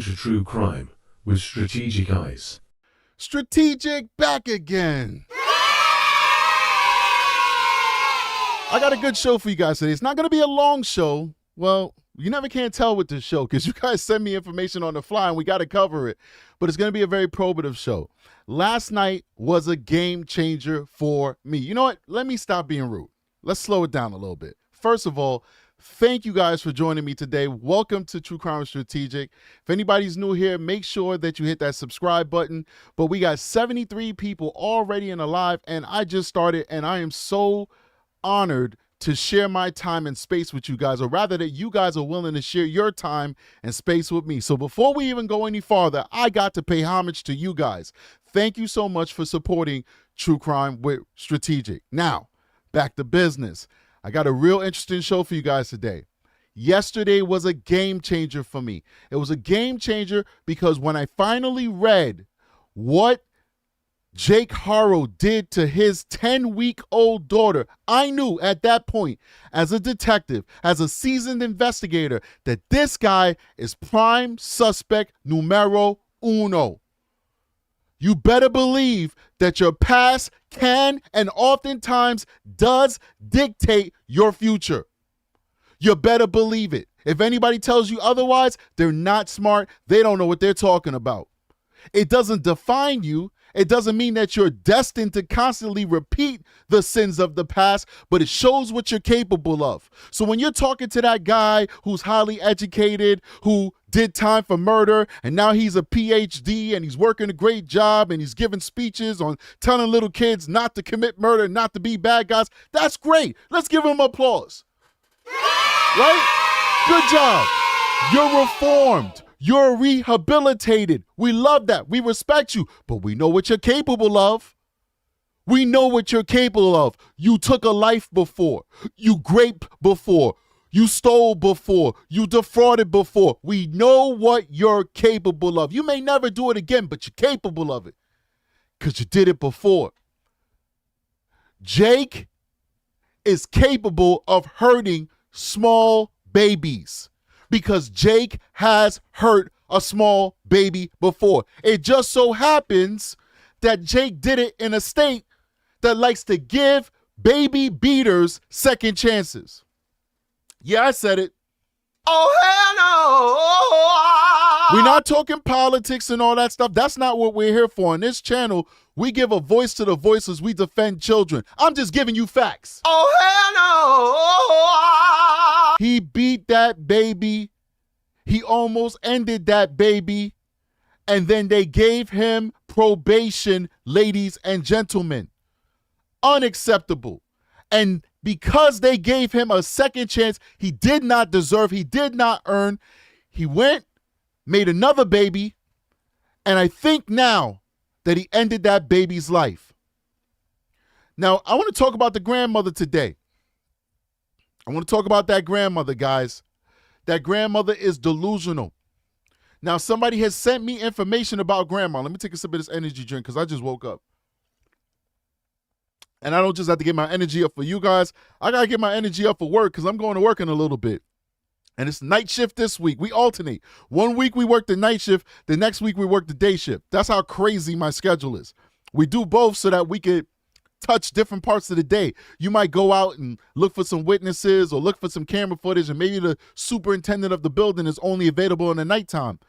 to true crime with strategic eyes. Strategic back again. I got a good show for you guys today. It's not going to be a long show. Well, you never can tell with this show because you guys send me information on the fly and we got to cover it. But it's going to be a very probative show. Last night was a game changer for me. You know what? Let me stop being rude. Let's slow it down a little bit. First of all, thank you guys for joining me today. Welcome to True Crime Strategic. If anybody's new here, make sure that you hit that subscribe button. But we got 73 people already in the live, and I just started, and I am so honored to share my time and space with you guys, or rather that you guys are willing to share your time and space with me. So before we even go any farther, I got to pay homage to you guys. Thank you so much for supporting True Crime with Strategic. Now, back to business. I got a real interesting show for you guys today. Yesterday was a game changer for me. It was a game changer because when I finally read what Jake Haro did to his 10-week-old daughter, I knew at that point, as a detective, as a seasoned investigator, that this guy is prime suspect numero uno. You better believe that your past can and oftentimes does dictate your future. You better believe it. If anybody tells you otherwise, they're not smart. They don't know what they're talking about. It doesn't define you. It doesn't mean that you're destined to constantly repeat the sins of the past, but it shows what you're capable of. So when you're talking to that guy who's highly educated, who did time for murder, and now he's a PhD and he's working a great job and he's giving speeches on telling little kids not to commit murder, not to be bad guys, that's great. Let's give him applause. Right? Good job. You're reformed. You're rehabilitated. We love that. We respect you, but we know what you're capable of. We know what you're capable of. You took a life before. You raped before. You stole before. You defrauded before. We know what you're capable of. You may never do it again, but you're capable of it because you did it before. Jake is capable of hurting small babies, because Jake has hurt a small baby before. It just so happens that Jake did it in a state that likes to give baby beaters second chances. Yeah, I said it. Oh, hell no. We're not talking politics and all that stuff. That's not what we're here for. On this channel, we give a voice to the voiceless. We defend children. I'm just giving you facts. Oh, hell no. He beat that baby. He almost ended that baby. And then they gave him probation, ladies and gentlemen. Unacceptable. And because they gave him a second chance, he did not deserve, he did not earn. He went, made another baby, and I think now that he ended that baby's life. Now, I want to talk about the grandmother today. I want to talk about that grandmother, guys. That grandmother is delusional. Now, somebody has sent me information about grandma. Let me take a sip of this energy drink because I just woke up. And I don't just have to get my energy up for you guys. I got to get my energy up for work because I'm going to work in a little bit. And it's night shift this week. We alternate. 1 week we work the night shift. The next week we work the day shift. That's how crazy my schedule is. We do both so that we could touch different parts of the day. You might go out and look for some witnesses or look for some camera footage, and maybe the superintendent of the building is only available in the nighttime.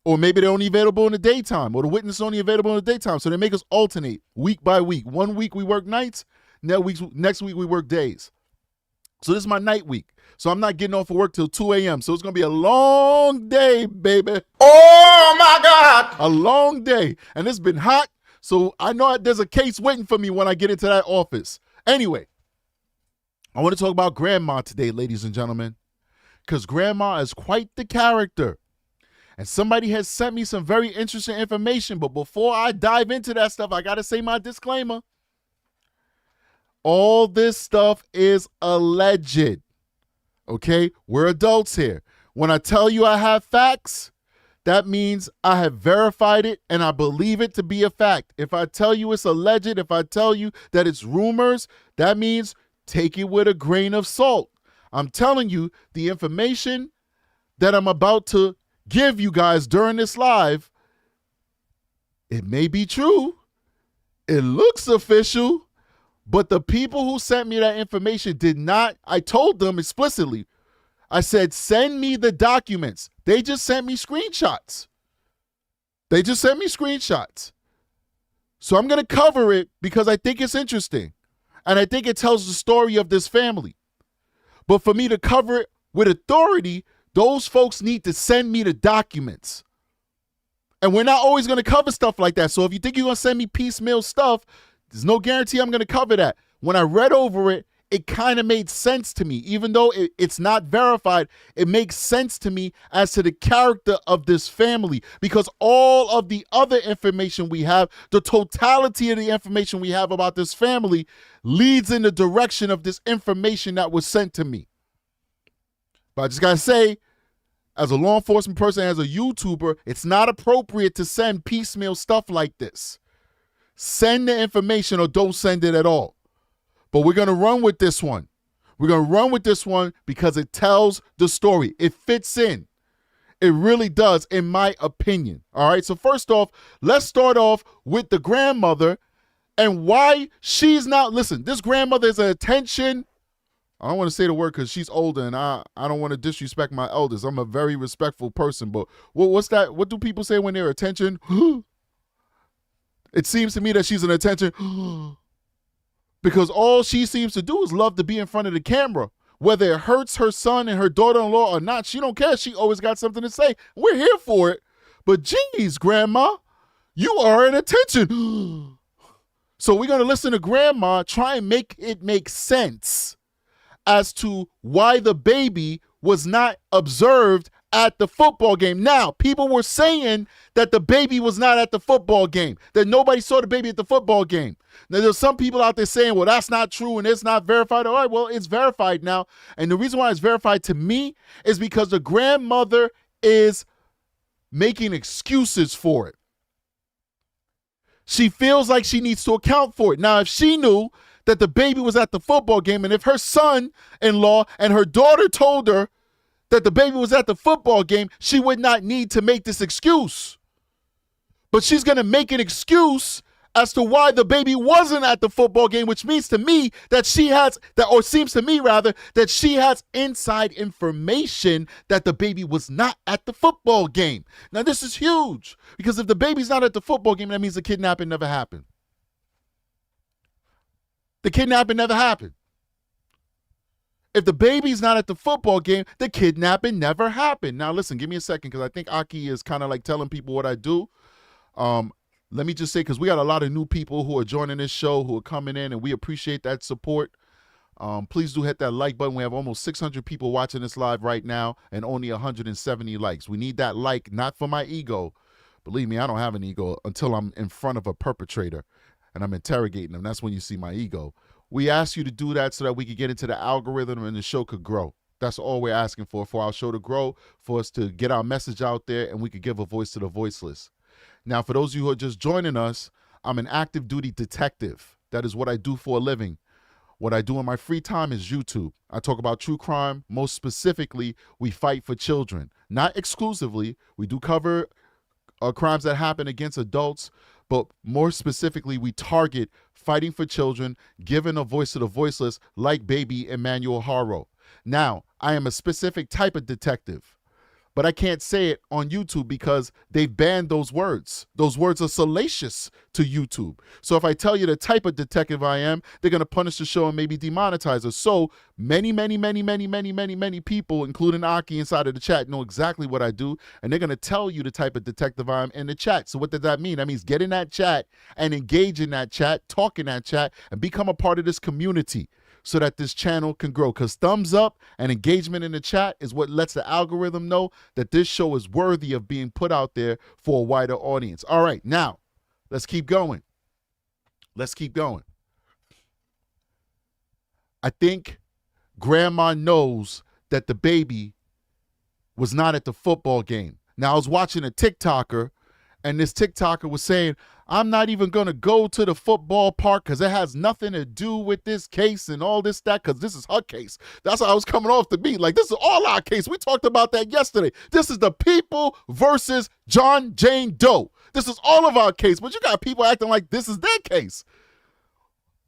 Or maybe they're only available in the daytime, or the witness is only available in the daytime. So they make us alternate week by week. 1 week we work nights, next week we work days. So this is my night week. So I'm not getting off of work till 2 a.m. So it's going to be a long day, baby. Oh, my God. A long day. And it's been hot. So I know there's a case waiting for me when I get into that office. Anyway, I want to talk about grandma today, ladies and gentlemen, because grandma is quite the character. And somebody has sent me some very interesting information. But before I dive into that stuff, I got to say my disclaimer. All this stuff is alleged. Okay? We're adults here. When I tell you I have facts, that means I have verified it and I believe it to be a fact. If I tell you it's alleged, if I tell you that it's rumors, that means take it with a grain of salt. I'm telling you the information that I'm about to give you guys during this live, it may be true. It looks official, but the people who sent me that information did not. I told them explicitly. I said, send me the documents. They just sent me screenshots. So I'm going to cover it because I think it's interesting. And I think it tells the story of this family. But for me to cover it with authority, those folks need to send me the documents. And we're not always going to cover stuff like that. So if you think you're going to send me piecemeal stuff, there's no guarantee I'm going to cover that. When I read over it, it kind of made sense to me. Even though it's not verified, it makes sense to me as to the character of this family, because all of the other information we have, the totality of the information we have about this family leads in the direction of this information that was sent to me. But I just got to say, as a law enforcement person, as a YouTuber, it's not appropriate to send piecemeal stuff like this. Send the information or don't send it at all. But we're going to run with this one. We're going to run with this one because it tells the story. It fits in. It really does, in my opinion. All right, so first off, let's start off with the grandmother and why she's not, listen, this grandmother is an attention. I don't want to say the word because she's older and I don't want to disrespect my elders. I'm a very respectful person, but what's that? What do people say when they're attention? It seems to me that she's an attention because all she seems to do is love to be in front of the camera. Whether it hurts her son and her daughter-in-law or not, she don't care. She always got something to say. We're here for it. But geez, Grandma, you are an attention. So we're going to listen to Grandma try and make it make sense as to why the baby was not observed at the football game. Now, people were saying that the baby was not at the football game, that nobody saw the baby at the football game. Now, there's some people out there saying, well, that's not true and it's not verified. All right, well, it's verified now. And the reason why it's verified to me is because the grandmother is making excuses for it. She feels like she needs to account for it. Now, if she knew that the baby was at the football game, and if her son-in-law and her daughter told her that the baby was at the football game, she would not need to make this excuse. But she's going to make an excuse as to why the baby wasn't at the football game, which means to me that she has, or seems to me rather, that she has inside information that the baby was not at the football game. Now, this is huge, because if the baby's not at the football game, that means the kidnapping never happened. The kidnapping never happened. If the baby's not at the football game, the kidnapping never happened. Now, listen, give me a second, because I think Aki is kind of like telling people what I do. Let me just say, because we got a lot of new people who are joining this show, who are coming in, and we appreciate that support. Please do hit that like button. We have almost 600 people watching this live right now and only 170 likes. We need that like, not for my ego. Believe me, I don't have an ego until I'm in front of a perpetrator and I'm interrogating them. That's when you see my ego. We ask you to do that so that we can get into the algorithm and the show could grow. That's all we're asking for our show to grow, for us to get our message out there, and we could give a voice to the voiceless. Now, for those of you who are just joining us, I'm an active duty detective. That is what I do for a living. What I do in my free time is YouTube. I talk about true crime. Most specifically, we fight for children. Not exclusively. We do cover crimes that happen against adults, but more specifically, we target fighting for children, giving a voice to the voiceless, like baby Emmanuel Haro. Now, I am a specific type of detective, but I can't say it on YouTube because they've banned those words. Those words are salacious to YouTube. So if I tell you the type of detective I am, they're going to punish the show and maybe demonetize us. So many people, including Aki inside of the chat, know exactly what I do, and they're going to tell you the type of detective I am in the chat. So what does that mean? That means get in that chat and engage in that chat, talk in that chat, and become a part of this community, so that this channel can grow. Because thumbs up and engagement in the chat is what lets the algorithm know that this show is worthy of being put out there for a wider audience. All right, now, let's keep going. Let's keep going. I think Grandma knows that the baby was not at the football game. Now, I was watching a TikToker, And this TikToker was saying, I'm not even going to go to the football park because it has nothing to do with this case and all this, that, because this is her case. That's how I was coming off the beat. Like, this is all our case. We talked about that yesterday. This is the people versus John Jane Doe. This is all of our case. But you got people acting like this is their case.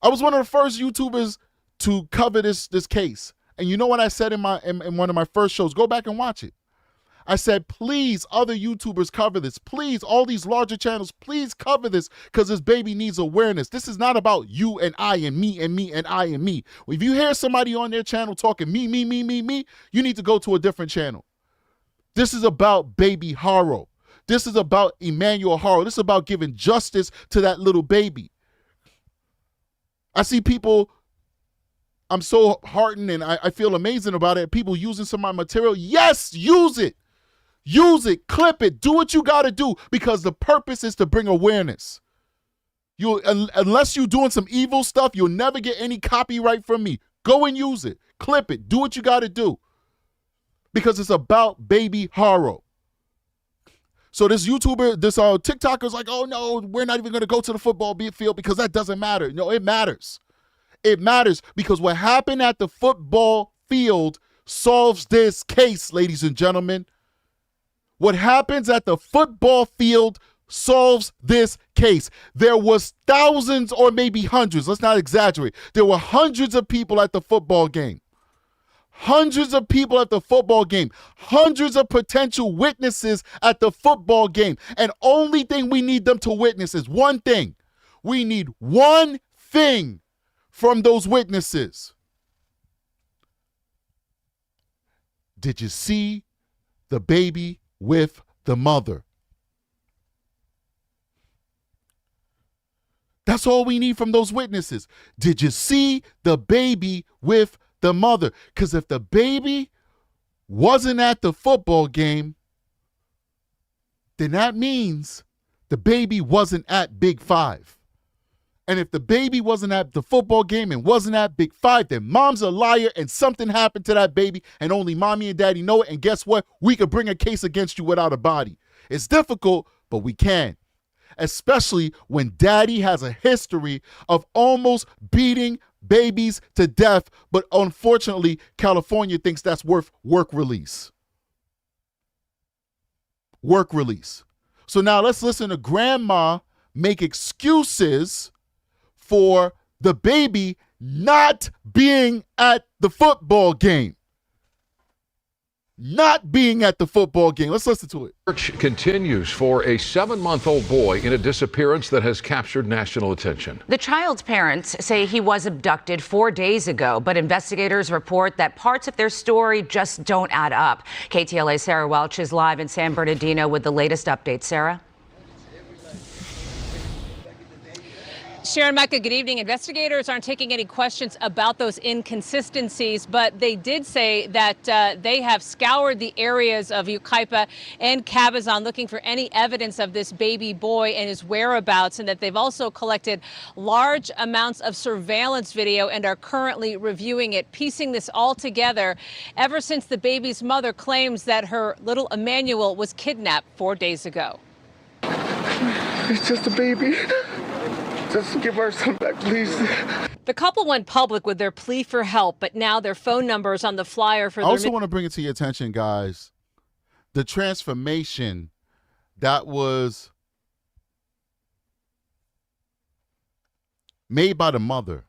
I was one of the first YouTubers to cover this case. And you know what I said in one of my first shows? Go back and watch it. I said, please, other YouTubers cover this. Please, all these larger channels, please cover this because this baby needs awareness. This is not about you and I and me and me and I and me. If you hear somebody on their channel talking me, you need to go to a different channel. This is about baby Haro. This is about Emmanuel Haro. This is about giving justice to that little baby. I see people, I'm so heartened and I feel amazing about it. People using some of my material. Yes, use it. Use it, clip it, do what you got to do because the purpose is to bring awareness. Unless you're doing some evil stuff, you'll never get any copyright from me. Go and use it, clip it, do what you got to do because it's about baby Haro. So this YouTuber, this TikToker's like, oh no, we're not even going to go to the football field because that doesn't matter. No, it matters. It matters because what happened at the football field solves this case, ladies and gentlemen. What happens at the football field solves this case. There was thousands or maybe hundreds, let's not exaggerate. There were hundreds of people at the football game. Hundreds of people at the football game. Hundreds of potential witnesses at the football game. And only thing we need them to witness is one thing. We need one thing from those witnesses. Did you see the baby with the mother? That's all we need from those witnesses. Did you see the baby with the mother? Because if the baby wasn't at the football game, then that means the baby wasn't at Big Five. And if the baby wasn't at the football game and wasn't at Big Five, then mom's a liar and something happened to that baby and only mommy and daddy know it. And guess what? We could bring a case against you without a body. It's difficult, but we can. Especially when daddy has a history of almost beating babies to death. But unfortunately, California thinks that's worth work release. Work release. So now let's listen to grandma make excuses for the baby not being at the football game. Not being at the football game. Let's listen to it. Search continues for a 7-month-old boy in a disappearance that has captured national attention. The child's parents say he was abducted 4 days ago, but investigators report that parts of their story just don't add up. KTLA's Sarah Welch is live in San Bernardino with the latest updates. Sarah? Sharon, Micah, good evening. Investigators aren't taking any questions about those inconsistencies, but they did say that they have scoured the areas of Yucaipa and Cabazon looking for any evidence of this baby boy and his whereabouts, and that they've also collected large amounts of surveillance video and are currently reviewing it, piecing this all together ever since the baby's mother claims that her little Emmanuel was kidnapped 4 days ago. It's just a baby. Just give our son back, please. The couple went public with their plea for help, but now their phone number is on the flyer for I also want to bring it to your attention, guys. The transformation that was made by the mother.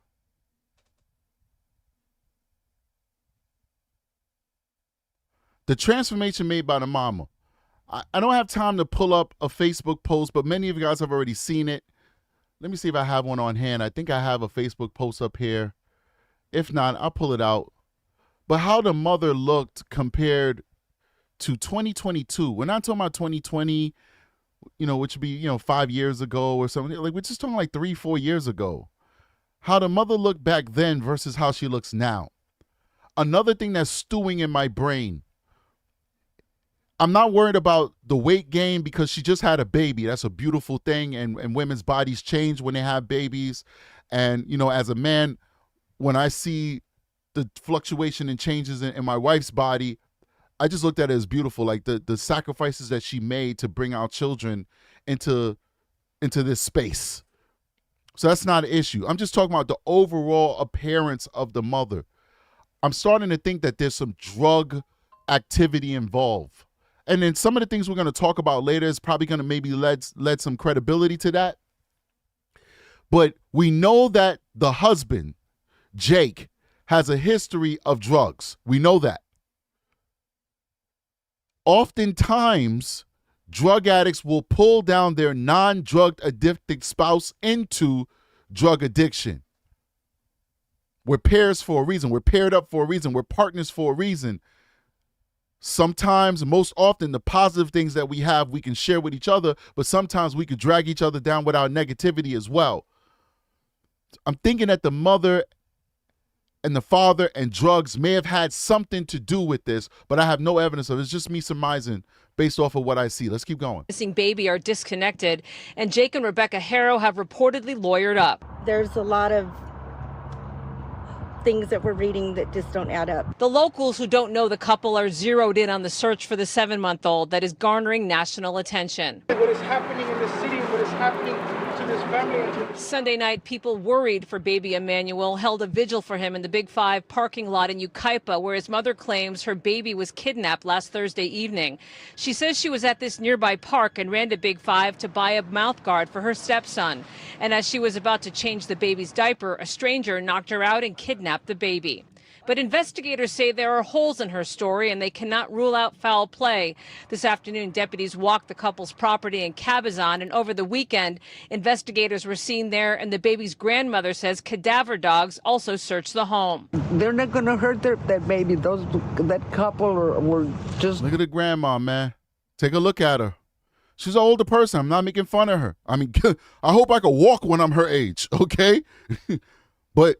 The transformation made by the mama. I don't have time to pull up a Facebook post, but many of you guys have already seen it. Let me see if I have one on hand. I think I have a Facebook post up here. If not, I'll pull it out. But how the mother looked compared to 2022. We're not talking about 2020, which would be, 5 years ago or something. Like, we're just talking like 3-4 years ago. How the mother looked back then versus how she looks now. Another thing that's stewing in my brain. I'm not worried about the weight gain because she just had a baby. That's a beautiful thing. And women's bodies change when they have babies. And, as a man, when I see the fluctuation and changes in my wife's body, I just looked at it as beautiful. Like the sacrifices that she made to bring our children into this space. So that's not an issue. I'm just talking about the overall appearance of the mother. I'm starting to think that there's some drug activity involved. And then some of the things we're going to talk about later is probably going to maybe led some credibility to that. But we know that the husband, Jake, has a history of drugs. We know that. Oftentimes, drug addicts will pull down their non-drug addicted spouse into drug addiction. We're pairs for a reason. We're paired up for a reason. We're partners for a reason. Sometimes, most often, the positive things that we have, we can share with each other, but sometimes we could drag each other down with our negativity as well. I'm thinking that the mother and the father and drugs may have had something to do with this, but I have no evidence of it. It's just me surmising based off of what I see. Let's keep going. Missing baby are disconnected, and Jake and Rebecca Haro have reportedly lawyered up. There's a lot of things that we're reading that just don't add up. The locals who don't know the couple are zeroed in on the search for the 7-month-old that is garnering national attention. What is happening in the city, what is happening to this family. Sunday night, people worried for baby Emmanuel held a vigil for him in the Big 5 parking lot in Yucaipa, where his mother claims her baby was kidnapped last Thursday evening. She says she was at this nearby park and ran to Big 5 to buy a mouthguard for her stepson. And as she was about to change the baby's diaper, a stranger knocked her out and kidnapped the baby. But investigators say there are holes in her story and they cannot rule out foul play. This afternoon, deputies walked the couple's property in Cabazon, and over the weekend, investigators were seen there, and the baby's grandmother says cadaver dogs also searched the home. They're not going to hurt that baby. That couple were just... Look at the grandma, man. Take a look at her. She's an older person. I'm not making fun of her. I mean, I hope I can walk when I'm her age, okay? But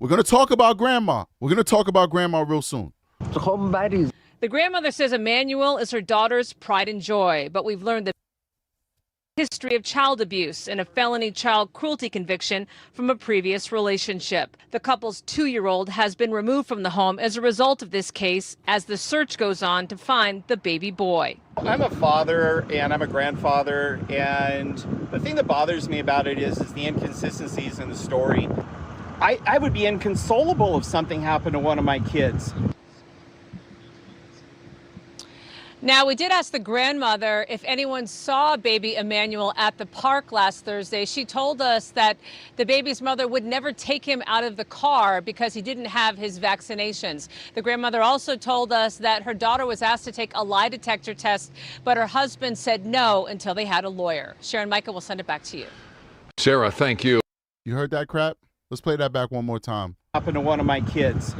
we're going to talk about grandma. We're going to talk about grandma real soon. Home bodies. The grandmother says Emmanuel is her daughter's pride and joy, but we've learned that history of child abuse and a felony child cruelty conviction from a previous relationship. The couple's 2-year-old has been removed from the home as a result of this case as the search goes on to find the baby boy. I'm a father and I'm a grandfather, and the thing that bothers me about it is the inconsistencies in the story. I would be inconsolable if something happened to one of my kids. Now, we did ask the grandmother if anyone saw baby Emmanuel at the park last Thursday. She told us that the baby's mother would never take him out of the car because he didn't have his vaccinations. The grandmother also told us that her daughter was asked to take a lie detector test, but her husband said no until they had a lawyer. Sharon Micah will send it back to you. Sarah, thank you. You heard that crap? Let's play that back one more time. Happened to one of my kids.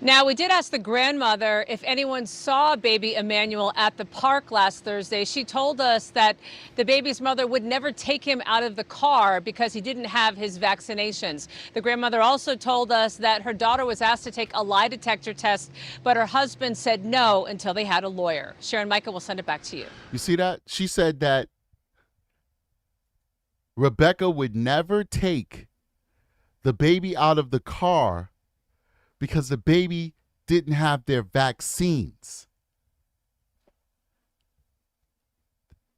Now, we did ask the grandmother if anyone saw baby Emmanuel at the park last Thursday. She told us that the baby's mother would never take him out of the car because he didn't have his vaccinations. The grandmother also told us that her daughter was asked to take a lie detector test, but her husband said no until they had a lawyer. Sharon Micah will send it back to you. You see that? She said that Rebecca would never take the baby out of the car because the baby didn't have their vaccines.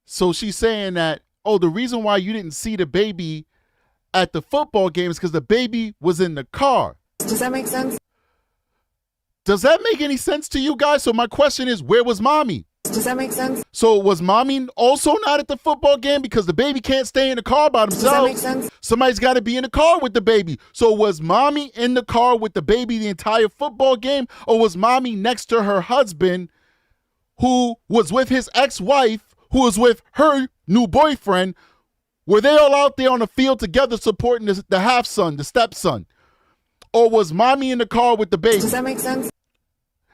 So she's saying that, oh, the reason why you didn't see the baby at the football game is because the baby was in the car. Does that make sense? Does that make any sense to you guys? So my question is, where was mommy? Does that make sense? So was mommy also not at the football game because the baby can't stay in the car by themselves? Does that make sense? Somebody's got to be in the car with the baby. So was mommy in the car with the baby the entire football game, or was mommy next to her husband who was with his ex-wife, who was with her new boyfriend? Were they all out there on the field together supporting the half-son, the stepson? Or was mommy in the car with the baby? Does that make sense?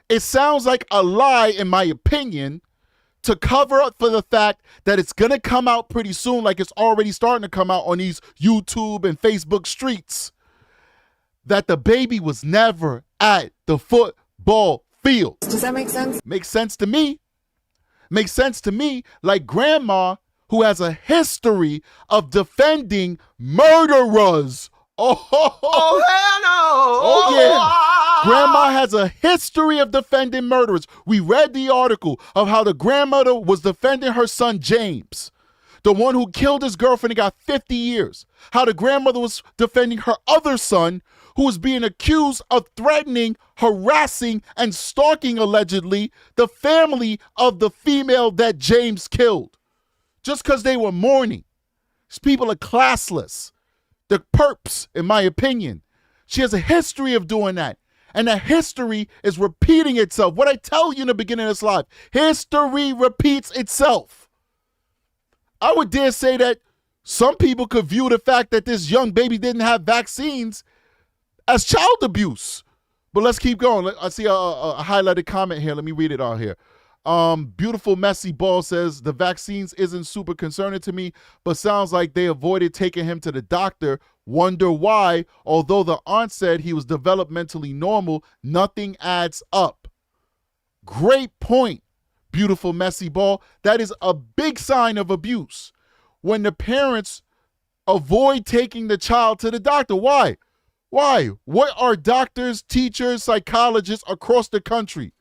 It sounds like a lie, in my opinion, to cover up for the fact that it's going to come out pretty soon, like it's already starting to come out on these YouTube and Facebook streets, that the baby was never at the football field. Does that make sense? Makes sense to me. Makes sense to me, like grandma, who has a history of defending murderers. Oh, hell no. Oh, yeah. Grandma has a history of defending murderers. We read the article of how the grandmother was defending her son, James, the one who killed his girlfriend and got 50 years. How the grandmother was defending her other son, who was being accused of threatening, harassing, and stalking, allegedly, the family of the female that James killed. Just because they were mourning. These people are classless. They're perps, in my opinion. She has a history of doing that. And that history is repeating itself. What I tell you in the beginning of this live, history repeats itself. I would dare say that some people could view the fact that this young baby didn't have vaccines as child abuse. But let's keep going. I see a highlighted comment here. Let me read it out here. Beautiful Messy Ball says, the vaccines isn't super concerning to me, but sounds like they avoided taking him to the doctor. Wonder why, although the aunt said he was developmentally normal, nothing adds up. Great point, Beautiful Messy Ball. That is a big sign of abuse. When the parents avoid taking the child to the doctor. Why? Why? What are doctors, teachers, psychologists across the country?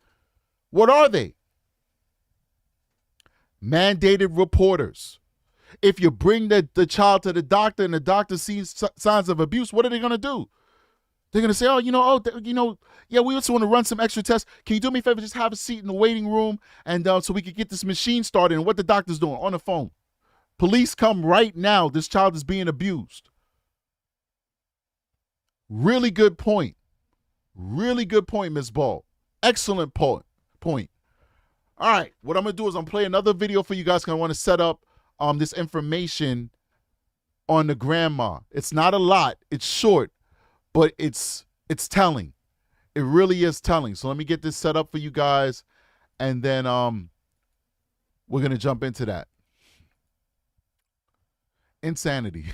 What are they? Mandated reporters. If you bring the child to the doctor and the doctor sees signs of abuse, what are they going to do? They're going to say, yeah, we just want to run some extra tests. Can you do me a favor, just have a seat in the waiting room and so we can get this machine started? And what the doctor's doing on the phone. Police come right now. This child is being abused. Really good point. Really good point, Ms. Ball. Excellent point. All right, what I'm going to do is I'm play another video for you guys because I want to set up this information on the grandma. It's not a lot. It's short, but it's telling. It really is telling. So let me get this set up for you guys, and then we're going to jump into that. Insanity.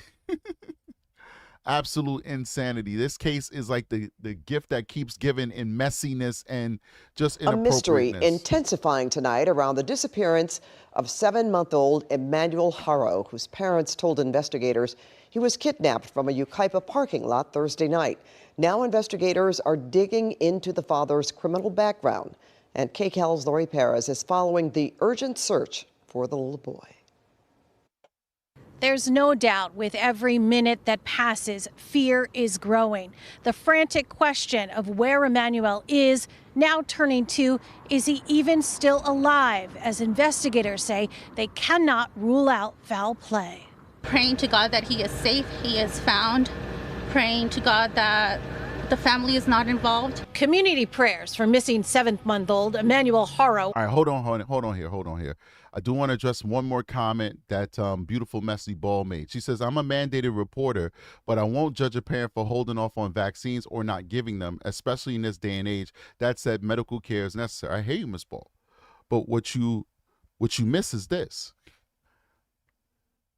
Absolute insanity. This case is like the gift that keeps giving in messiness and just inappropriateness. A mystery intensifying tonight around the disappearance of 7-month-old Emmanuel Haro, whose parents told investigators he was kidnapped from a Yucaipa parking lot Thursday night. Now investigators are digging into the father's criminal background, and KCAL's Lori Perez is following the urgent search for the little boy. There's no doubt with every minute that passes, fear is growing. The frantic question of where Emmanuel is now turning to, is he even still alive? As investigators say, they cannot rule out foul play. Praying to God that he is safe, he is found. Praying to God that the family is not involved. Community prayers for missing 7-month-old Emmanuel Haro. All right, hold on here. I do want to address one more comment that Beautiful Messy Ball made. She says, I'm a mandated reporter, but I won't judge a parent for holding off on vaccines or not giving them, especially in this day and age. That said, medical care is necessary. I hear you, Ms. Ball. But what you miss is this.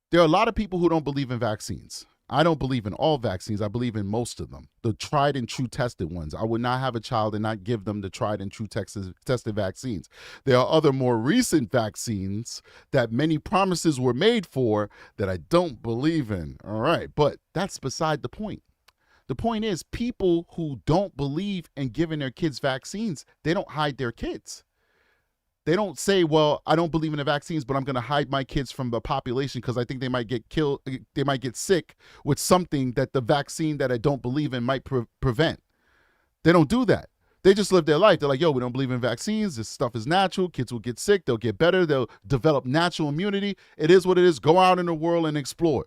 There are a lot of people who don't believe in vaccines. I don't believe in all vaccines. I believe in most of them, the tried and true tested ones. I would not have a child and not give them the tried and true tested vaccines. There are other more recent vaccines that many promises were made for that I don't believe in. All right, but that's beside the point. The point is, people who don't believe in giving their kids vaccines, they don't hide their kids. They don't say, well, I don't believe in the vaccines, but I'm going to hide my kids from the population because I think they might get killed. They might get sick with something that the vaccine that I don't believe in might prevent. They don't do that. They just live their life. They're like, yo, we don't believe in vaccines. This stuff is natural. Kids will get sick. They'll get better. They'll develop natural immunity. It is what it is. Go out in the world and explore.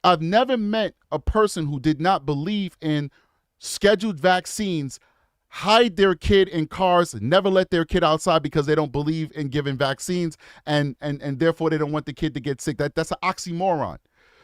I've never met a person who did not believe in scheduled vaccines, hide their kid in cars, never let their kid outside because they don't believe in giving vaccines, and therefore they don't want the kid to get sick. That's an oxymoron.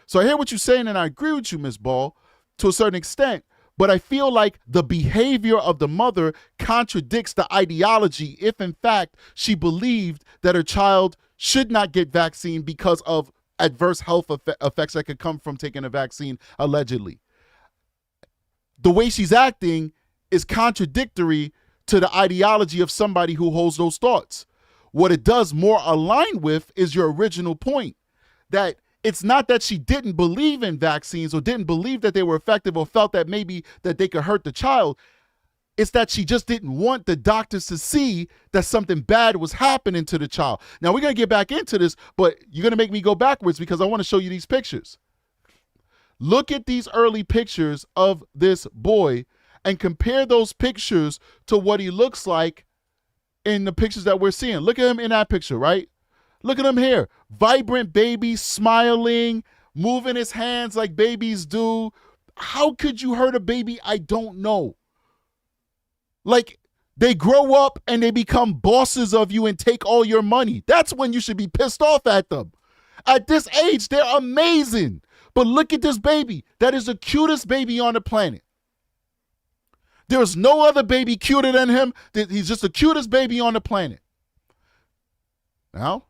So I hear what you're saying, and I agree with you, Ms. Ball, to a certain extent, but I feel like the behavior of the mother contradicts the ideology if, in fact, she believed that her child should not get vaccine because of adverse health effects that could come from taking a vaccine, allegedly. The way she's acting is contradictory to the ideology of somebody who holds those thoughts. What it does more align with is your original point, that it's not that she didn't believe in vaccines or didn't believe that they were effective or felt that maybe that they could hurt the child. It's that she just didn't want the doctors to see that something bad was happening to the child. Now, we're going to get back into this, but you're going to make me go backwards because I want to show you these pictures. Look at these early pictures of this boy and compare those pictures to what he looks like in the pictures that we're seeing. Look at him in that picture, right? Look at him here. Vibrant baby, smiling, moving his hands like babies do. How could you hurt a baby? I don't know. Like, they grow up and they become bosses of you and take all your money. That's when you should be pissed off at them. At this age, they're amazing. But look at this baby. That is the cutest baby on the planet. There's no other baby cuter than him. He's just the cutest baby on the planet. Now,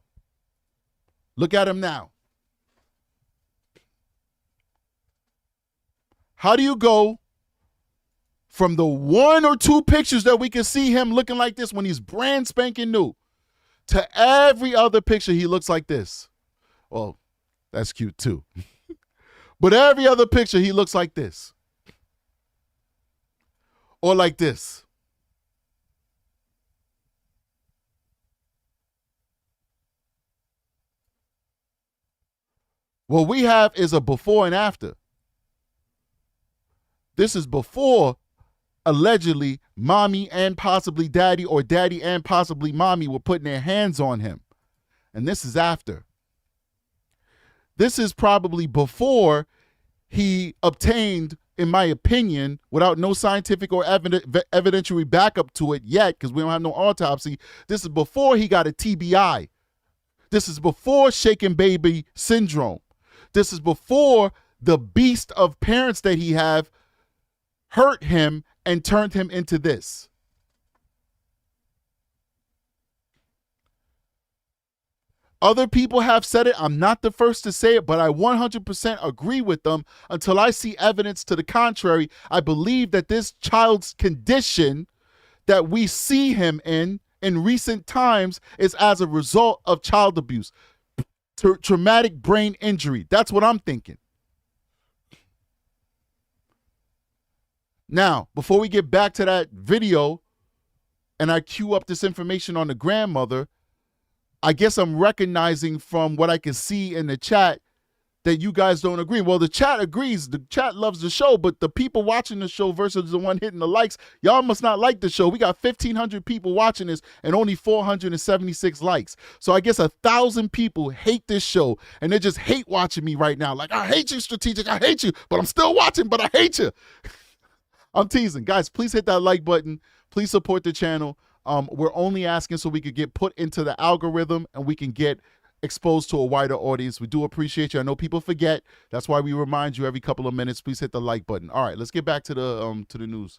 look at him now. How do you go from the 1 or 2 pictures that we can see him looking like this when he's brand spanking new to every other picture he looks like this? Well, that's cute too. But every other picture he looks like this. Or like this. What we have is a before and after. This is before, allegedly, mommy and possibly daddy, or daddy and possibly mommy were putting their hands on him. And this is after. This is probably before he obtained, in my opinion, without no scientific or evidentiary backup to it yet, because we don't have no autopsy, this is before he got a TBI. This is before shaken baby syndrome. This is before the beast of parents that he have hurt him and turned him into this. Other people have said it. I'm not the first to say it, but I 100% agree with them. Until I see evidence to the contrary, I believe that this child's condition that we see him in recent times is as a result of child abuse, traumatic brain injury. That's what I'm thinking. Now, before we get back to that video and I cue up this information on the grandmother, I guess I'm recognizing from what I can see in the chat that you guys don't agree. Well, the chat agrees. The chat loves the show, but the people watching the show versus the one hitting the likes, y'all must not like the show. We got 1,500 people watching this and only 476 likes. So I guess 1,000 people hate this show, and they just hate watching me right now. Like, I hate you, Strategic. I hate you, but I'm still watching, but I hate you. I'm teasing. Guys, please hit that like button. Please support the channel. We're only asking so we could get put into the algorithm and we can get exposed to a wider audience. We do appreciate you. I know people forget. That's why we remind you every couple of minutes. Please hit the like button. All right, let's get back to the news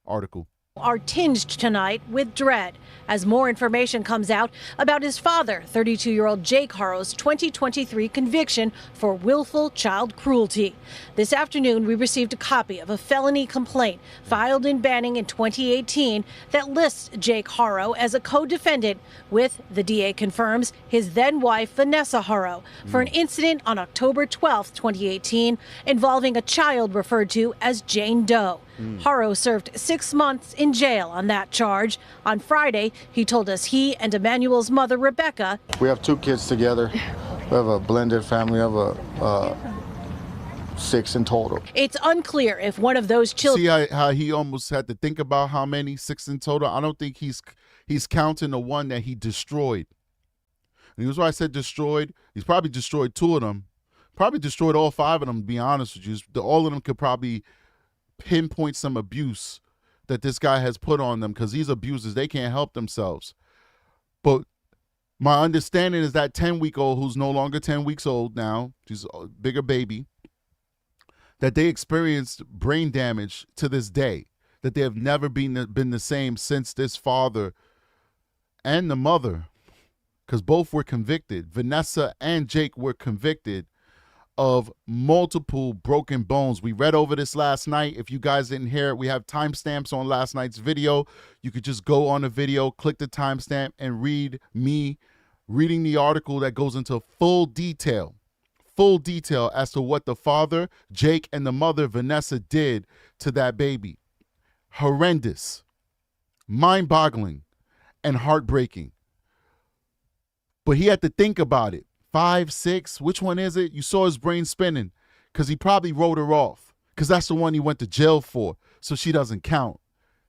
article. Are tinged tonight with dread as more information comes out about his father, 32-year-old Jake Haro's 2023 conviction for willful child cruelty. This afternoon, we received a copy of a felony complaint filed in Banning in 2018 that lists Jake Haro as a co-defendant with, the DA confirms, his then-wife Vanessa Haro for an incident on October 12, 2018, involving a child referred to as Jane Doe. Haro served 6 months in jail on that charge. On Friday, he told us he and Emmanuel's mother, Rebecca, we have 2 kids together. We have a blended family of 6 in total. It's unclear if one of those children. See how he almost had to think about how many 6 in total? I don't think he's counting the one that he destroyed. And here's why I said destroyed. He's probably destroyed 2 of them. Probably destroyed all 5 of them, to be honest with you. All of them could probably pinpoint some abuse that this guy has put on them, because these abusers, they can't help themselves. But my understanding is that 10-week-old, who's no longer 10 weeks old now, she's a bigger baby, that they experienced brain damage to this day, that they have never been the same since this father and the mother, because both were convicted. Vanessa and Jake were convicted of multiple broken bones. We read over this last night. If you guys didn't hear it, we have timestamps on last night's video. You could just go on the video, click the timestamp, and read me reading the article that goes into full detail as to what the father, Jake, and the mother, Vanessa, did to that baby. Horrendous. mind-boggling and heartbreaking. But he had to think about it. 5, 6, which one is it? You saw his brain spinning because he probably wrote her off because that's the one he went to jail for, so she doesn't count.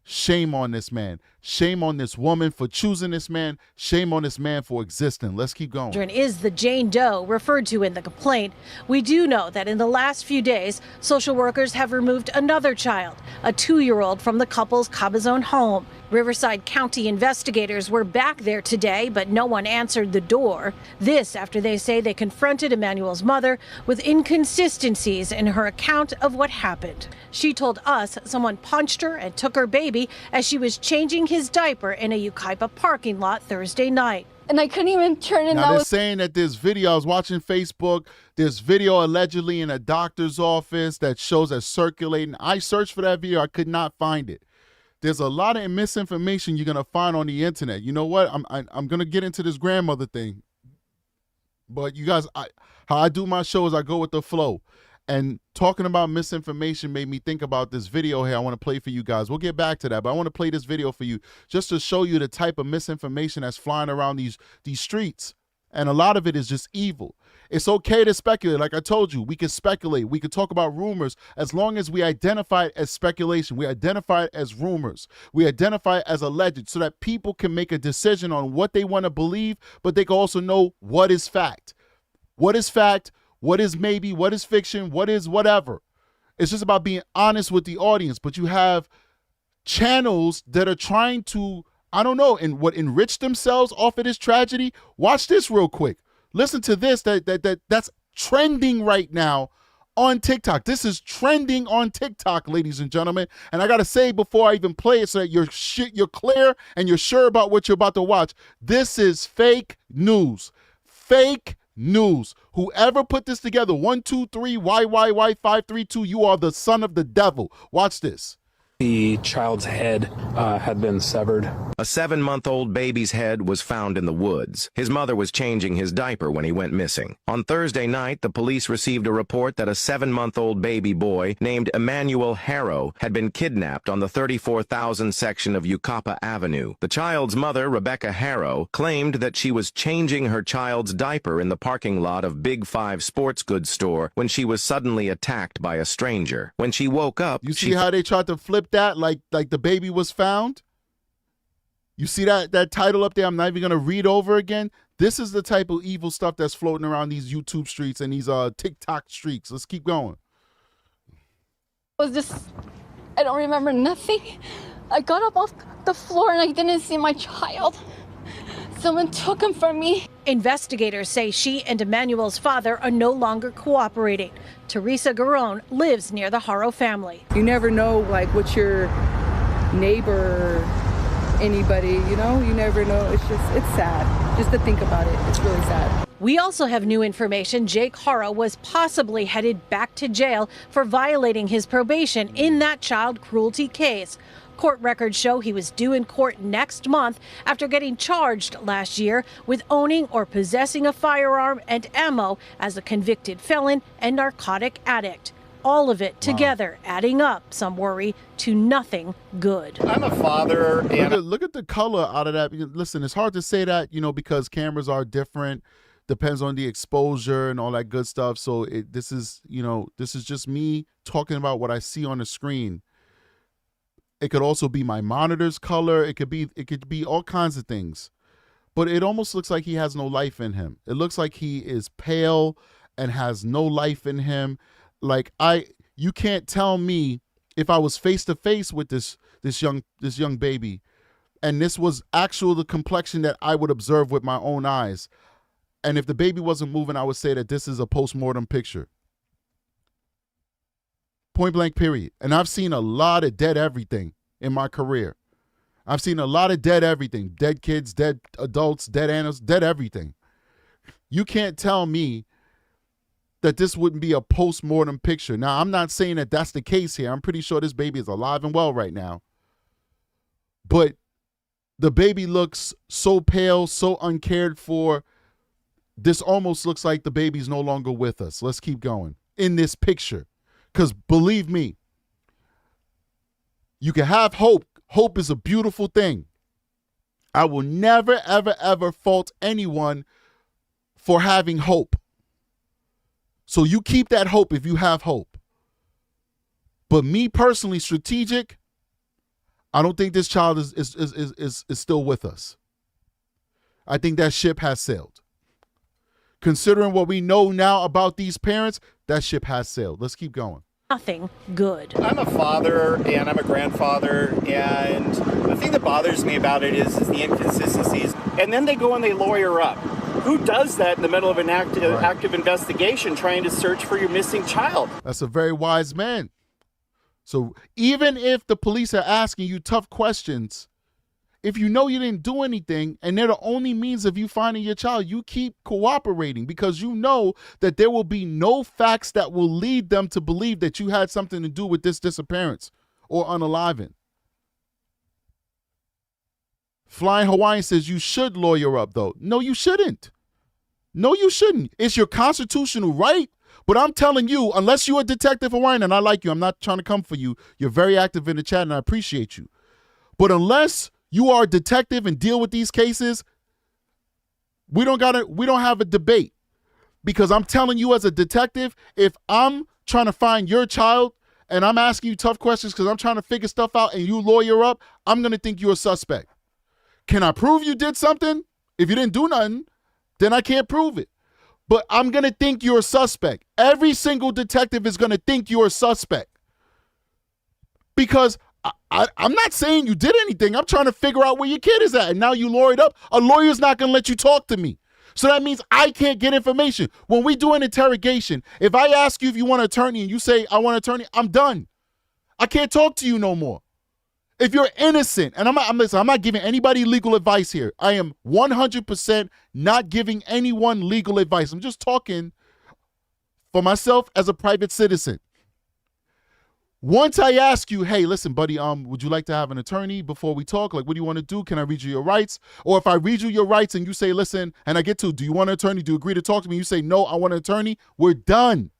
Shame on this man. Shame on this woman for choosing this man. Shame on this man for existing. Let's keep going. Is the Jane Doe referred to in the complaint. We do know that in the last few days, social workers have removed another child, a 2-year-old, from the couple's Cabazon home. Riverside County investigators were back there today, but no one answered the door. This after they say they confronted Emmanuel's mother with inconsistencies in her account of what happened. She told us someone punched her and took her baby as she was changing his diaper in a Yucaipa parking lot Thursday night. And I couldn't even turn it. Now they're saying that there's video. I was watching Facebook. There's video allegedly in a doctor's office that shows that circulating. I searched for that video. I could not find it. There's a lot of misinformation you're gonna find on the internet. You know what? I'm gonna get into this grandmother thing, but you guys, how I do my show is I go with the flow. And talking about misinformation made me think about this video here I want to play for you guys. We'll get back to that, but I want to play this video for you just to show you the type of misinformation that's flying around these streets. And a lot of it is just evil. It's okay to speculate. Like I told you, we can speculate. We can talk about rumors as long as we identify it as speculation. We identify it as rumors. We identify it as alleged so that people can make a decision on what they want to believe, but they can also know what is fact. What is fact? What is maybe? What is fiction? What is whatever? It's just about being honest with the audience. But you have channels that are trying to, I don't know, and what enrich themselves off of this tragedy. Watch this real quick. Listen to this. That's trending right now on TikTok. This is trending on TikTok, ladies and gentlemen. And I gotta say before I even play it, so that you're clear and you're sure about what you're about to watch. This is fake news. Fake news. Whoever put this together, 123 YYY 532, you are the son of the devil. Watch this. The child's head had been severed. A 7-month-old baby's head was found in the woods. His mother was changing his diaper when he went missing. On Thursday night, the police received a report that a 7-month-old baby boy named Emmanuel Haro had been kidnapped on the 34,000 section of Yucaipa Avenue. The child's mother, Rebecca Haro, claimed that she was changing her child's diaper in the parking lot of Big 5 sports goods store when she was suddenly attacked by a stranger. When she woke up, you see how they tried to flip that like the baby was found? You see that title up there? I'm not even gonna read over again. This is the type of evil stuff that's floating around these YouTube streets and these TikTok streets. Let's keep going. I don't remember nothing. I got up off the floor and I didn't see my child. Someone took him from me. Investigators say she and Emmanuel's father are no longer cooperating. Teresa Garone lives near the Haro family. You never know, like, what your neighbor, anybody, you never know. It's sad. Just to think about it, it's really sad. We also have new information. Jake Haro was possibly headed back to jail for violating his probation in that child cruelty case. Court records show he was due in court next month after getting charged last year with owning or possessing a firearm and ammo as a convicted felon and narcotic addict. All of it together adding up, some worry, to nothing good. I'm a father. And look at the color out of that. Listen, it's hard to say that, because cameras are different. Depends on the exposure and all that good stuff. So this is just me talking about what I see on the screen. It could also be my monitor's color. It could be all kinds of things. But it almost looks like he has no life in him. It looks like he is pale and has no life in him. You can't tell me if I was face to face with this young baby and this was the complexion that I would observe with my own eyes. And if the baby wasn't moving, I would say that this is a postmortem picture. Point blank, period. And I've seen a lot of dead everything in my career. I've seen a lot of dead everything. Dead kids, dead adults, dead animals, dead everything. You can't tell me that this wouldn't be a post-mortem picture. Now, I'm not saying that that's the case here. I'm pretty sure this baby is alive and well right now. But the baby looks so pale, so uncared for. This almost looks like the baby's no longer with us. Let's keep going. In this picture. Because believe me, you can have hope Hope is a beautiful thing. I will never, ever, ever fault anyone for having hope. So you keep that hope if you have hope. But me personally, strategic, I don't think this child is still with us. I think that ship has sailed. Considering what we know now about these parents, that ship has sailed. Let's keep going. Nothing good. I'm a father and I'm a grandfather, and the thing that bothers me about it is the inconsistencies. And then they go and they lawyer up. Who does that in the middle of an active investigation trying to search for your missing child? That's a very wise man. So even if the police are asking you tough questions, if you know you didn't do anything and they're the only means of you finding your child, you keep cooperating because you know that there will be no facts that will lead them to believe that you had something to do with this disappearance or unaliving. Flying Hawaiian says you should lawyer up, though. No, you shouldn't. No, you shouldn't. It's your constitutional right. But I'm telling you, unless you're a detective Hawaiian, and I like you, I'm not trying to come for you. You're very active in the chat, and I appreciate you. But unless you are a detective and deal with these cases, we don't have a debate. Because I'm telling you as a detective, if I'm trying to find your child and I'm asking you tough questions because I'm trying to figure stuff out and you lawyer up, I'm going to think you're a suspect. Can I prove you did something? If you didn't do nothing, then I can't prove it. But I'm going to think you're a suspect. Every single detective is going to think you're a suspect. Because I'm not saying you did anything. I'm trying to figure out where your kid is at. And now you lawyered up. A lawyer's not going to let you talk to me. So that means I can't get information. When we do an interrogation, if I ask you if you want an attorney and you say, I want an attorney, I'm done. I can't talk to you no more. If you're innocent, and I'm not giving anybody legal advice here. I am 100% not giving anyone legal advice. I'm just talking for myself as a private citizen. Once I ask you, hey, listen, buddy, would you like to have an attorney before we talk? Like, what do you want to do? Can I read you your rights? Or if I read you your rights and you say, listen, and I get to, do you want an attorney? Do you agree to talk to me? You say, no, I want an attorney. We're done.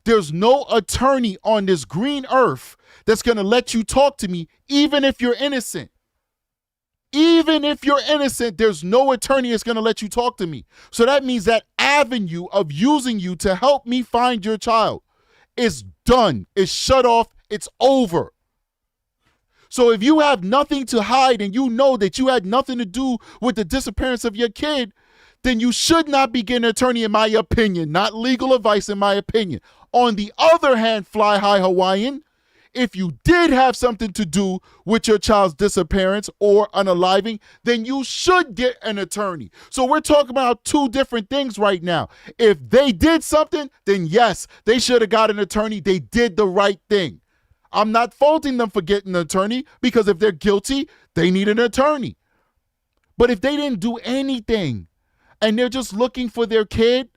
There's no attorney on this green earth that's going to let you talk to me, even if you're innocent. Even if you're innocent, there's no attorney that's going to let you talk to me. So that means that avenue of using you to help me find your child is done. It's shut off. It's over. So if you have nothing to hide and you know that you had nothing to do with the disappearance of your kid, then you should not be getting an attorney, in my opinion. Not legal advice, in my opinion. On the other hand, Fly High Hawaiian, if you did have something to do with your child's disappearance or unaliving, then you should get an attorney. So we're talking about two different things right now. If they did something, then yes, they should have got an attorney. They did the right thing. I'm not faulting them for getting an attorney because if they're guilty, they need an attorney. But if they didn't do anything and they're just looking for their kid,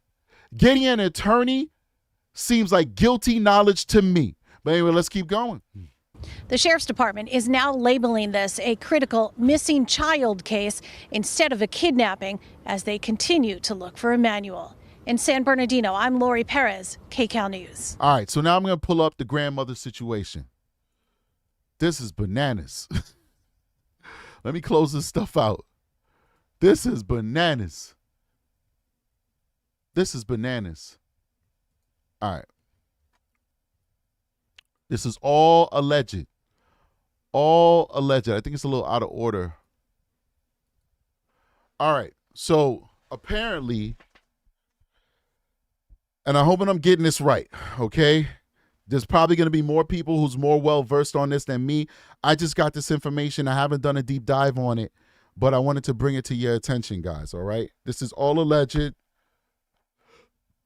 getting an attorney seems like guilty knowledge to me. But anyway, let's keep going. The Sheriff's Department is now labeling this a critical missing child case instead of a kidnapping as they continue to look for Emmanuel. In San Bernardino, I'm Lori Perez, KCAL News. All right, so now I'm going to pull up the grandmother situation. This is bananas. Let me close this stuff out. This is bananas. This is bananas. All right. This is all alleged. All alleged. I think it's a little out of order. All right. So apparently, and I'm hoping I'm getting this right, okay? There's probably going to be more people who's more well-versed on this than me. I just got this information. I haven't done a deep dive on it, but I wanted to bring it to your attention, guys, all right? This is all alleged.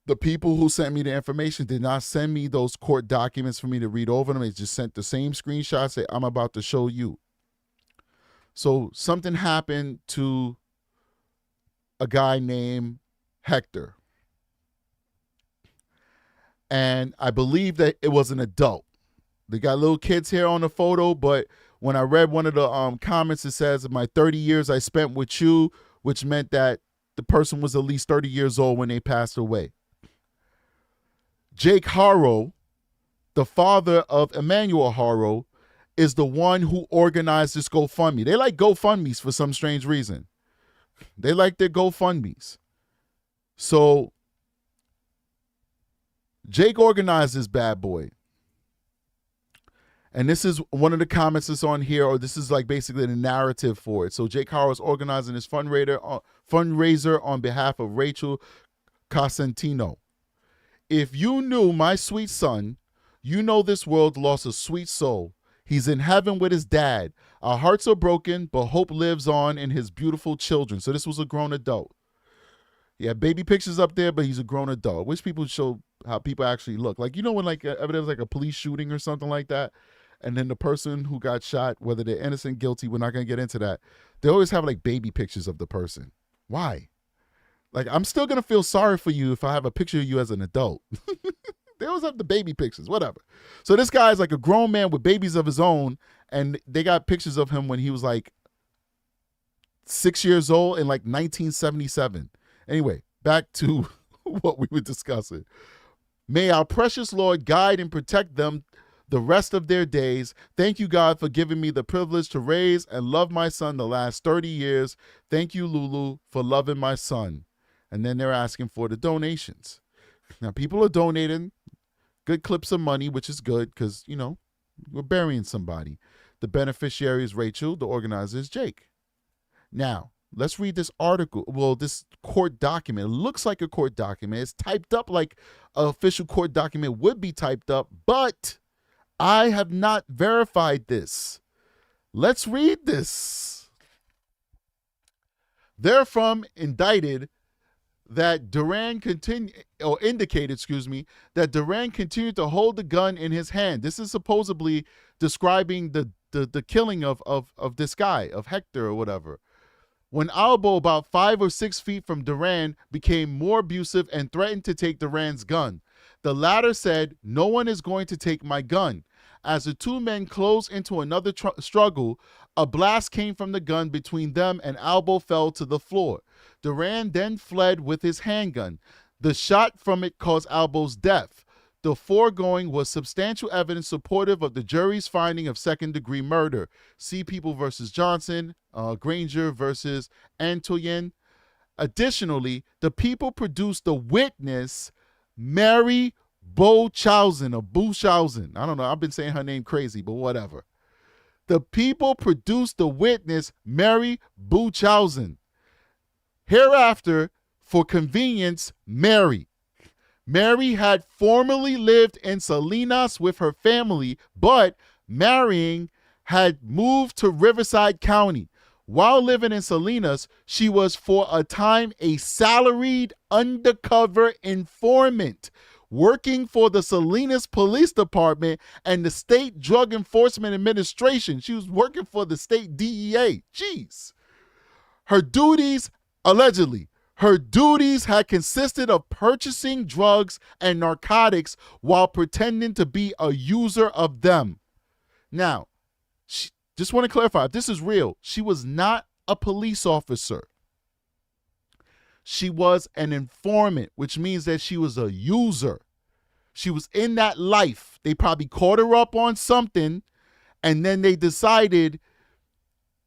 The people who sent me the information did not send me those court documents for me to read over them. They just sent the same screenshots that I'm about to show you. So something happened to a guy named Hector. And I believe that it was an adult. They got little kids here on the photo, but when I read one of the comments, it says, my 30 years I spent with you, which meant that the person was at least 30 years old when they passed away. Jake Haro, the father of Emmanuel Haro, is the one who organized this GoFundMe. They like GoFundMes for some strange reason. They like their GoFundMes. So Jake organized this bad boy. And this is one of the comments that's on here, or this is like basically the narrative for it. So Jake Haro is organizing this fundraiser on behalf of Rachel Cosentino. If you knew my sweet son, you know this world lost a sweet soul. He's in heaven with his dad. Our hearts are broken, but hope lives on in his beautiful children. So this was a grown adult. He had baby pictures up there, but he's a grown adult. Wish people show how people actually look. Like, you know, when like evidence like a police shooting or something like that, and then the person who got shot, whether they're innocent, guilty, we're not going to get into that. They always have like baby pictures of the person. Why? Like, I'm still going to feel sorry for you if I have a picture of you as an adult. They always have the baby pictures, whatever. So this guy's like a grown man with babies of his own, and they got pictures of him when he was like 6 years old in like 1977. Anyway, back to what we were discussing. May our precious Lord guide and protect them the rest of their days. Thank you, God, for giving me the privilege to raise and love my son the last 30 years. Thank you, Lulu, for loving my son. And then they're asking for the donations. Now, people are donating good clips of money, which is good because, you know, we're burying somebody. The beneficiary is Rachel. The organizer is Jake. Now, let's read this article. Well, this court document. It looks like a court document. It's typed up like an official court document would be typed up, but I have not verified this. Let's read this. Therefrom indicted that Duran indicated that Duran continued to hold the gun in his hand. This is supposedly describing the killing of this guy, of Hector or whatever. When Albo, about 5 or 6 feet from Duran, became more abusive and threatened to take Duran's gun. The latter said, "No one is going to take my gun." As the two men closed into another struggle, a blast came from the gun between them and Albo fell to the floor. Duran then fled with his handgun. The shot from it caused Albo's death. The foregoing was substantial evidence supportive of the jury's finding of second-degree murder. See People versus Johnson, Granger versus Antoyen. Additionally, the people produced the witness, Mary Beushausen. I don't know. I've been saying her name crazy, but whatever. The people produced the witness, Mary Beushausen. Hereafter, for convenience, Mary. Mary had formerly lived in Salinas with her family, but marrying had moved to Riverside County. While living in Salinas, she was for a time a salaried undercover informant, working for the Salinas Police Department and the State Drug Enforcement Administration. She was working for the state DEA. Jeez. Allegedly, her duties had consisted of purchasing drugs and narcotics while pretending to be a user of them. Now, just want to clarify, if this is real, she was not a police officer. She was an informant, which means that she was a user. She was in that life. They probably caught her up on something, and then they decided,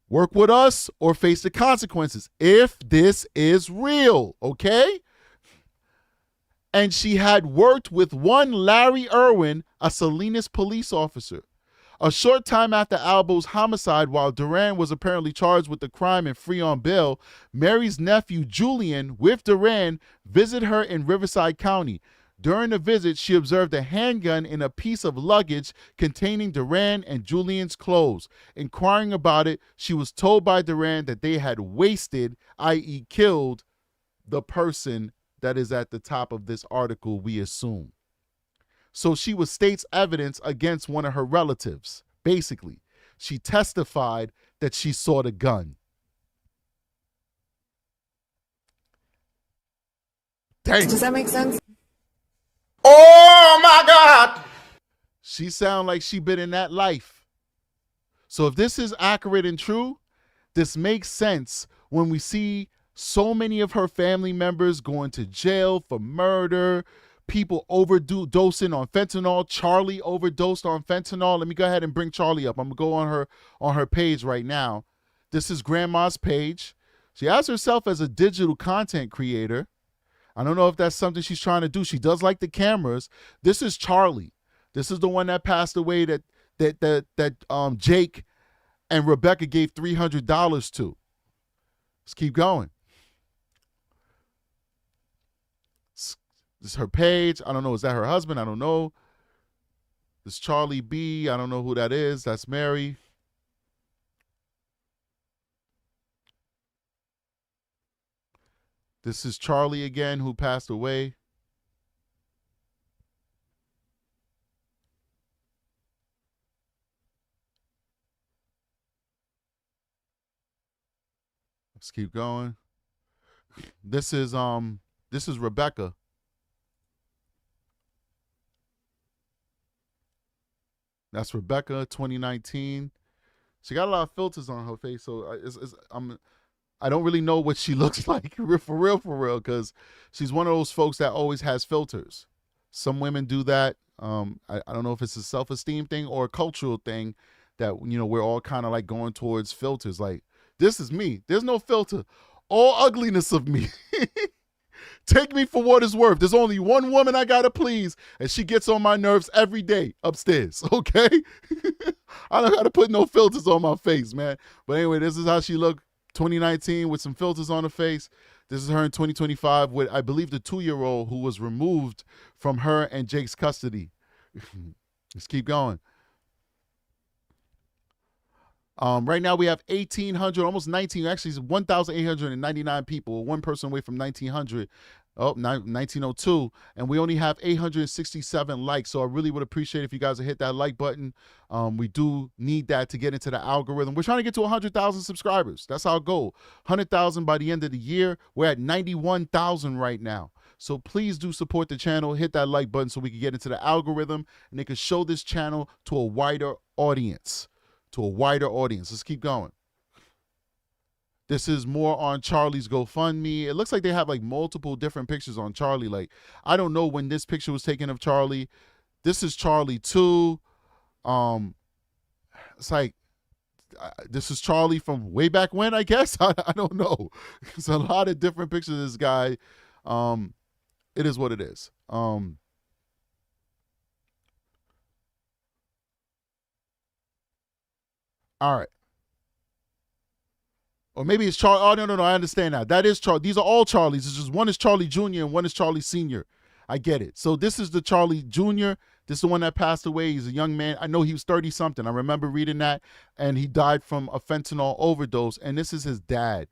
work with us or face the consequences, if this is real, okay? And she had worked with one Larry Irwin, a Salinas police officer. A short time after Albo's homicide, while Duran was apparently charged with the crime and free on bail, Mary's nephew, Julian, with Duran, visited her in Riverside County. During the visit, she observed a handgun in a piece of luggage containing Duran and Julian's clothes. Inquiring about it, she was told by Duran that they had wasted, i.e. killed, the person that is at the top of this article, we assume. So she was state's evidence against one of her relatives. Basically, she testified that she saw the gun. Dang. Does that make sense? Oh my God. She sound like she been in that life. So if this is accurate and true, this makes sense when we see so many of her family members going to jail for murder, people overdosing on fentanyl. Charlie overdosed on fentanyl. Let me go ahead and bring Charlie up. I'm going to go on her page right now. This is Grandma's page. She has herself as a digital content creator. I don't know if that's something she's trying to do. She does like the cameras. This is Charlie. This is the one that passed away that Jake and Rebecca gave $300 to. Let's keep going. This is her page. I don't know. Is that her husband? I don't know. This Charlie B. I don't know who that is. That's Mary. This is Charlie again, who passed away. Let's keep going. This is Rebecca. That's Rebecca, 2019. She got a lot of filters on her face, so I don't really know what she looks like for real, because she's one of those folks that always has filters. Some women do that. I don't know if it's a self-esteem thing or a cultural thing that, we're all kind of like going towards filters. Like, this is me. There's no filter. All ugliness of me. Take me for what it's worth. There's only one woman I gotta please, and she gets on my nerves every day upstairs, okay? I don't gotta put no filters on my face, man. But anyway, this is how she looked 2019 with some filters on her face. This is her in 2025 with, I believe, the 2-year-old who was removed from her and Jake's custody. Let's keep going. Right now we have 1,800, almost 19, actually 1,899 people, one person away from 1,900, 1902, and we only have 867 likes. So I really would appreciate if you guys would hit that like button. We do need that to get into the algorithm. We're trying to get to 100,000 subscribers. That's our goal. 100,000 by the end of the year. We're at 91,000 right now. So please do support the channel. Hit that like button so we can get into the algorithm and they can show this channel to a wider audience. Let's keep going. This is more on Charlie's GoFundMe. It looks like they have like multiple different pictures on Charlie. Like, I don't know when this picture was taken of Charlie. This is Charlie too. It's like, this is Charlie from way back when, I guess. I don't know. There's a lot of different pictures of this guy. It is what it is. All right. Or maybe it's Charlie. Oh, no. I understand now. That is Charlie. These are all Charlies. It's just one is Charlie Jr. and one is Charlie Sr. I get it. So this is the Charlie Jr. This is the one that passed away. He's a young man. I know he was 30-something. I remember reading that. And he died from a fentanyl overdose. And this is his dad.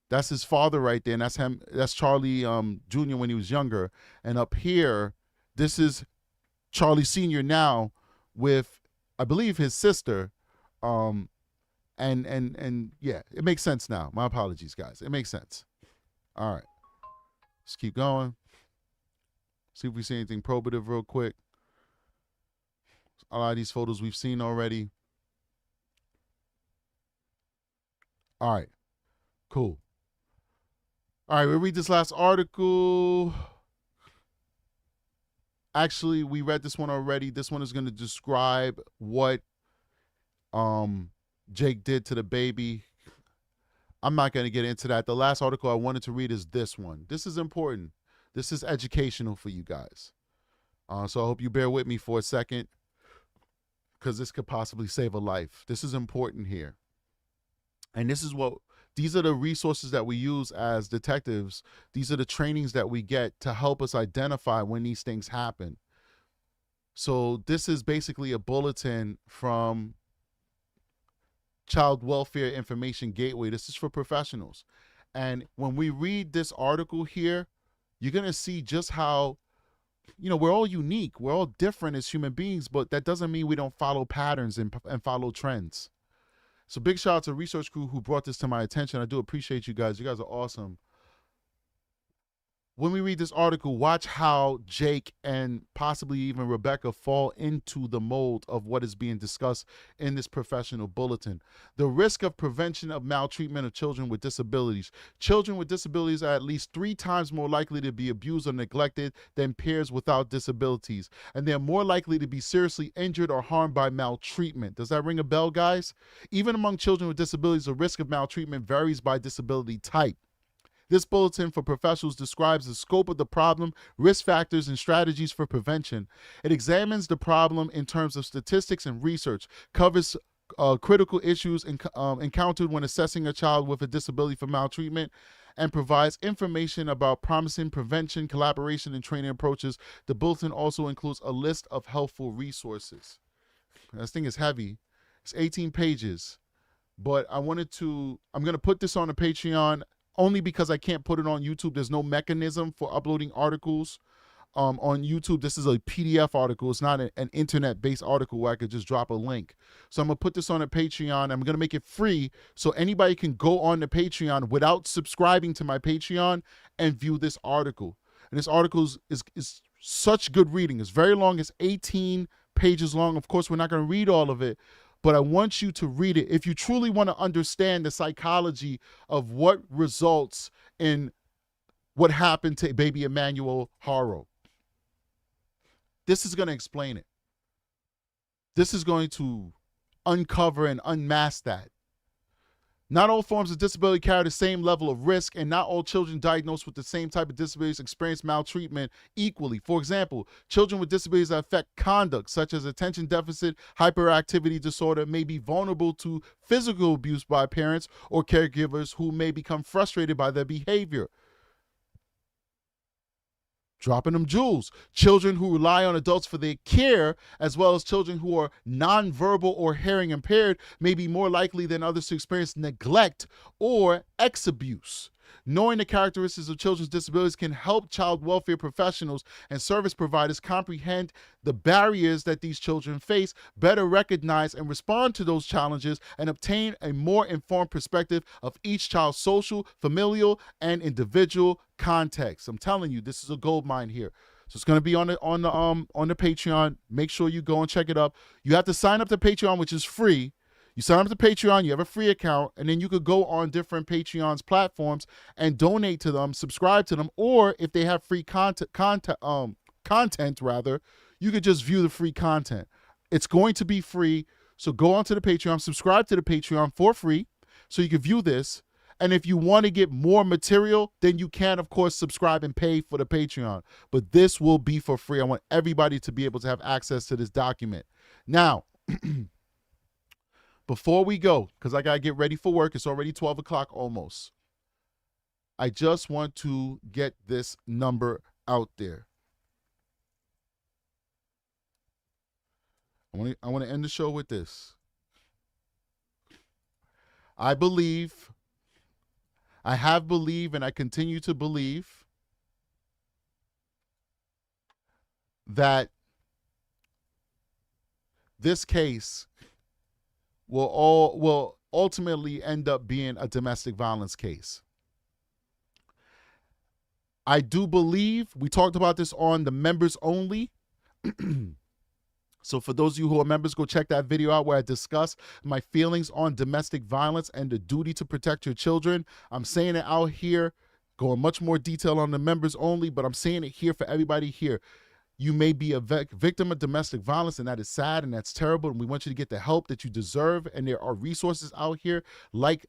That's his father right there. And that's him. That's Charlie Jr. when he was younger. And up here, this is Charlie Sr. now with, I believe, his sister. And yeah, it makes sense now. My apologies, guys. It makes sense. All right. Let's keep going. See if we see anything probative real quick. A lot of these photos we've seen already. All right. Cool. All right, we'll read this last article. Actually, we read this one already. This one is going to describe what Jake did to the baby. I'm not going to get into that. The last article I wanted to read is this one. This is important. This is educational for you guys. So I hope you bear with me for a second because this could possibly save a life. This is important here. And these are the resources that we use as detectives. These are the trainings that we get to help us identify when these things happen. So this is basically a bulletin from Child Welfare Information Gateway. This is for professionals. And when we read this article here, you're going to see just how, we're all unique. We're all different as human beings, but that doesn't mean we don't follow patterns and follow trends. So big shout out to research crew who brought this to my attention. I do appreciate you guys. You guys are awesome. when we read this article, watch how Jake and possibly even Rebecca fall into the mold of what is being discussed in this professional bulletin. The risk of prevention of maltreatment of children with disabilities. Children with disabilities are at least 3 times more likely to be abused or neglected than peers without disabilities, and they're more likely to be seriously injured or harmed by maltreatment. Does that ring a bell, guys? Even among children with disabilities, the risk of maltreatment varies by disability type. This bulletin for professionals describes the scope of the problem, risk factors, and strategies for prevention. It examines the problem in terms of statistics and research, covers critical issues encountered when assessing a child with a disability for maltreatment, and provides information about promising prevention, collaboration, and training approaches. The bulletin also includes a list of helpful resources. This thing is heavy. It's 18 pages, but I'm going to put this on the Patreon only because I can't put it on YouTube. There's no mechanism for uploading articles on YouTube. This is a PDF article. It's not an internet-based article where I could just drop a link. So I'm going to put this on a Patreon. I'm going to make it free so anybody can go on the Patreon without subscribing to my Patreon and view this article. And this article is such good reading. It's very long. It's 18 pages long. Of course, we're not going to read all of it, but I want you to read it if you truly want to understand the psychology of what results in what happened to baby Emmanuel Haro. This is going to explain it. This is going to uncover and unmask that. Not all forms of disability carry the same level of risk, and not all children diagnosed with the same type of disabilities experience maltreatment equally. For example, children with disabilities that affect conduct, such as attention deficit hyperactivity disorder, may be vulnerable to physical abuse by parents or caregivers who may become frustrated by their behavior. Dropping them jewels. Children who rely on adults for their care, as well as children who are nonverbal or hearing impaired, may be more likely than others to experience neglect or ex-abuse. Knowing the characteristics of children's disabilities can help child welfare professionals and service providers comprehend the barriers that these children face, better recognize and respond to those challenges, and obtain a more informed perspective of each child's social, familial, and individual context. I'm telling you, this is a gold mine here. So it's going to be on the Patreon. Make sure you go and check it up. You have to sign up to Patreon, which is free. You sign up to Patreon, you have a free account, and then you could go on different Patreon's platforms and donate to them, subscribe to them, or if they have free content, you could just view the free content. It's going to be free, so go onto the Patreon, subscribe to the Patreon for free, so you can view this. And if you want to get more material, then you can, of course, subscribe and pay for the Patreon. But this will be for free. I want everybody to be able to have access to this document. Now, before we go, because I got to get ready for work, it's already 12 o'clock almost. I just want to get this number out there. I want to end the show with this. I have believed, and I continue to believe that this case will ultimately end up being a domestic violence case. I do believe, we talked about this on the members only. So for those of you who are members, go check that video out where I discuss my feelings on domestic violence and the duty to protect your children. I'm saying it out here, going much more detail on the members only, but I'm saying it here for everybody here. You may be a victim of domestic violence, and that is sad and that's terrible, and we want you to get the help that you deserve. And there are resources out here like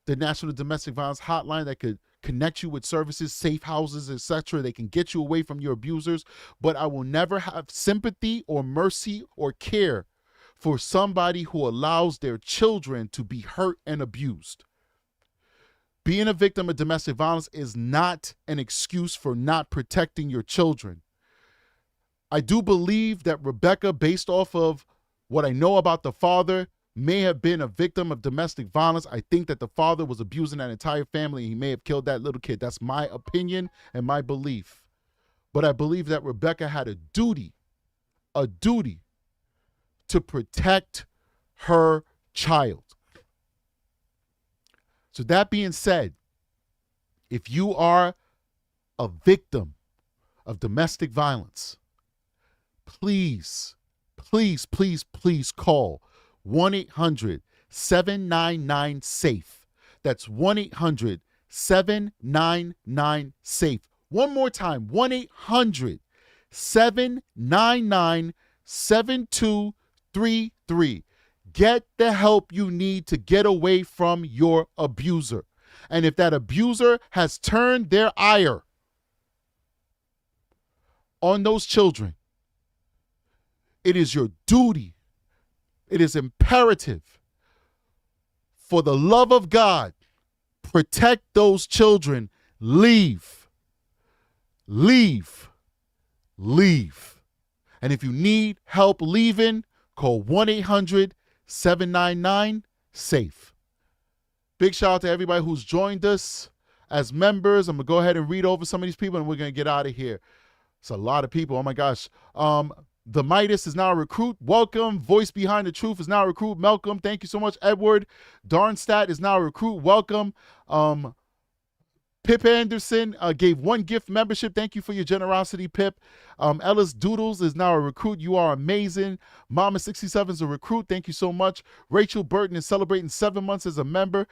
the National Domestic Violence Hotline that could connect you with services, safe houses, etc. They can get you away from your abusers. But I will never have sympathy or mercy or care for somebody who allows their children to be hurt and abused. Being a victim of domestic violence is not an excuse for not protecting your children. I do believe that Rebecca, based off of what I know about the father, may have been a victim of domestic violence. I think that the father was abusing that entire family. He may have killed that little kid. That's my opinion and my belief. But I believe that Rebecca had a duty to protect her child. So that being said, if you are a victim of domestic violence, please, please, please, please call 1-800-799-SAFE. That's 1-800-799-SAFE. One more time, 1-800-799-7233. Get the help you need to get away from your abuser. And if that abuser has turned their ire on those children, it is your duty, it is imperative, for the love of God, protect those children. Leave. Leave. Leave. And if you need help leaving, call 1-800-799-SAFE. Big shout out to everybody who's joined us as members. I'm going to go ahead and read over some of these people, and we're going to get out of here. It's a lot of people. Oh, my gosh. The Midas is now a recruit. Welcome. Voice Behind the Truth is now a recruit. Malcolm, thank you so much. Edward Darnstadt is now a recruit. Welcome. Pip Anderson gave 1 gift membership. Thank you for your generosity, Pip. Ellis Doodles is now a recruit. You are amazing. Mama67 is a recruit. Thank you so much. Rachel Burton is celebrating 7 months as a member.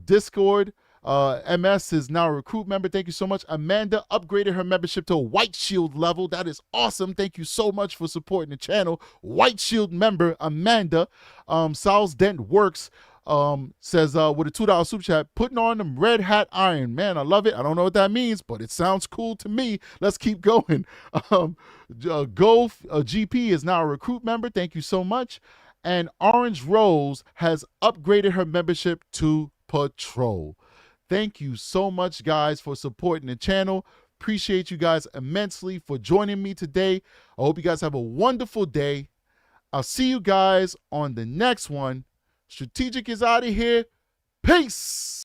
Discord MS is now a recruit member. Thank you so much. Amanda upgraded her membership to a White Shield level. That is awesome. Thank you so much for supporting the channel. White Shield member Amanda. Sal's Dent Works says with a $2 super chat, putting on them red hat iron. Man, I love it. I don't know what that means, but it sounds cool to me. Let's keep going. GP is now a recruit member. Thank you so much. And Orange Rose has upgraded her membership to Patrol. Thank you so much, guys, for supporting the channel. Appreciate you guys immensely for joining me today. I hope you guys have a wonderful day. I'll see you guys on the next one. Strategic is out of here. Peace.